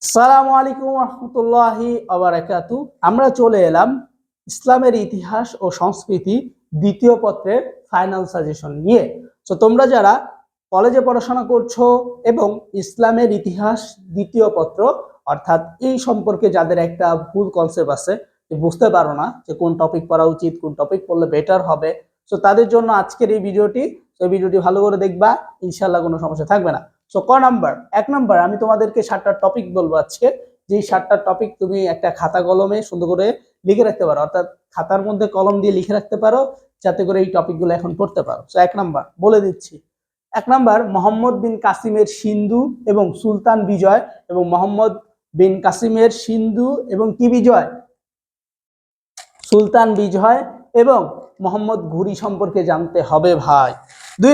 আসসালামু আলাইকুম রহমতুল্লাহি আবারাকাতু। আমরা চলে এলাম ইসলামের ইতিহাস ও সংস্কৃতি দ্বিতীয় পত্রের ফাইনাল সাজেশন নিয়ে। তো তোমরা যারা কলেজে পড়াশোনা করছো এবং ইসলামের ইতিহাস দ্বিতীয় পত্র অর্থাৎ এই সম্পর্কে যাদের একটা ভুল কনসেপ্ট আছে, যে বুঝতে পারো না যে কোন টপিক পড়া উচিত, কোন টপিক পড়লে বেটার হবে, তো তাদের জন্য আজকের এই ভিডিওটি। তো ভিডিওটি ভালো করে দেখবা, ইনশাল্লাহ কোনো সমস্যা থাকবে না। সো ক নাম্বার, এক নাম্বার আমি তোমাদেরকে 7টা টপিক বলবো আজকে। যে 7টা টপিক তুমি একটা খাতা কলমে সুন্দর করে লিখে রাখতে পারো, অর্থাৎ খাতার মধ্যে কলম দিয়ে লিখে রাখতে পারো, যাতে করে এই টপিকগুলো এখন পড়তে পারো। সো এক নাম্বার বলে দিচ্ছি। এক নাম্বার, মোহাম্মদ বিন কাসিমের সিন্ধু এবং সুলতান বিজয়, এবং মোহাম্মদ বিন কাসিমের সিন্ধু এবং কি বিজয়, সুলতান বিজয় এবং মোহাম্মদ ঘুরি সম্পর্কে জানতে হবে ভাই। দুই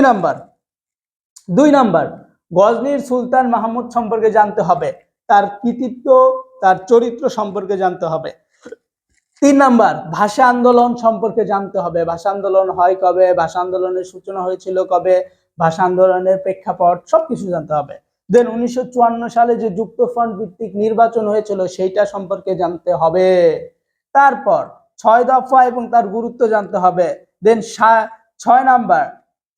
নাম্বার গজনীর সুলতান মাহমুদ সম্পর্কে জানতে হবে, তার কৃতিত্ব, তার চরিত্র সম্পর্কে জানতে হবে। 3 নাম্বার ভাষা আন্দোলন সম্পর্কে জানতে হবে, ভাষা আন্দোলন হয় কবে, ভাষা আন্দোলনের সূচনা হয়েছিল কবে, ভাষা আন্দোলনের প্রেক্ষাপট সবকিছু জানতে হবে। দেন 1954 সালে যে যুক্তফ্রন্ট ভিত্তিক নির্বাচন হয়েছিল সেইটা সম্পর্কে জানতে হবে। তারপর 6 দফা এবং তার গুরুত্ব জানতে হবে। দেন 6 নাম্বার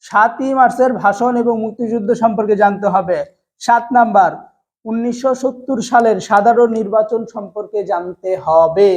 7ই মার্চের ভাষণ এবং মুক্তিযুদ্ধ সম্পর্কে জানতে হবে। 7 নাম্বার 1970 সালের সাধারণ নির্বাচন সম্পর্কে জানতে হবে।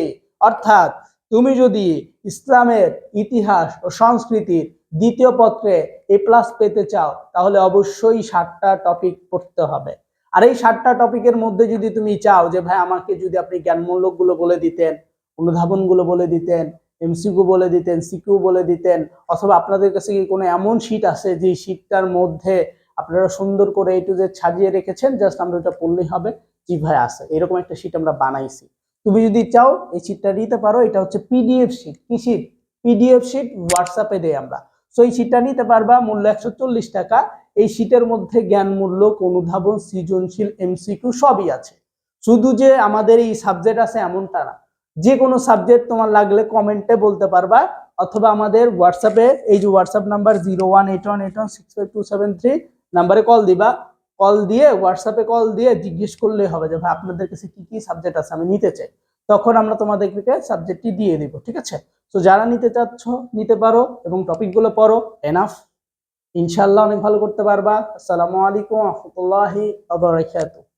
অর্থাৎ তুমি যদি ইসলামের ইতিহাস ও সংস্কৃতির দ্বিতীয় পত্রে A+ পেতে চাও, তাহলে অবশ্যই 7টা টপিক পড়তে হবে। আর এই 7টা টপিকের মধ্যে যদি তুমি চাও যে ভাই আমাকে যদি আপনি জ্ঞানমূলকগুলো বলে দিতেন, অনুধাবনগুলো বলে দিতেন, MCQ বলে দিতেন, CQ বলে দিতেন, অথবা আপনাদের কাছে কি কোনো এমন শীট আছে যে শীটটার মধ্যে আপনারা সুন্দর করে A to Z সাজিয়ে রেখেছেন, জাস্ট আমরা এটা পড়লেই হবে, জি ভাই আছে, এরকম একটা শীট আমরা বানাইছি। তুমি যদি চাও এই শীটটা নিতে পারো, এটা হচ্ছে PDF শীট। কি শীট? PDF শীট, হোয়াটসঅ্যাপে দেই আমরা। সো এই শীটটা নিতে পারবা, মূল্য 140 টাকা। এই শীটের মধ্যে জ্ঞানমূলক, অনুধাবন, সৃজনশীল, MCQ সবই আছে। শুধু যে আমাদের এই সাবজেক্ট আছে এমনটা না, যে কোনো সাবজেক্ট তোমার লাগলে কমেন্টে বলতে পারবা, অথবা আমাদের হোয়াটসঅ্যাপে, এই যে হোয়াটসঅ্যাপ নাম্বার 0181816273 নাম্বারে কল দিবা। কল দিয়ে হোয়াটসঅ্যাপে কল দিয়ে জিজ্ঞেস করলেই হবে যে ভাই আপনাদের কাছে কি কি সাবজেক্ট আছে, আমি নিতে চাই। তখন আমরা তোমাদেরকে সাবজেক্টটি দিয়ে দিব, ঠিক আছে? তো যারা নিতে চাচ্ছ নিতে পারো এবং টপিকগুলো পড়ো, এনাফ। ইনশাআল্লাহ অনেক ভালো করতে পারবা। আসসালামু আলাইকুম ওয়া রাহমাতুল্লাহি ওয়া বারাকাতুহু।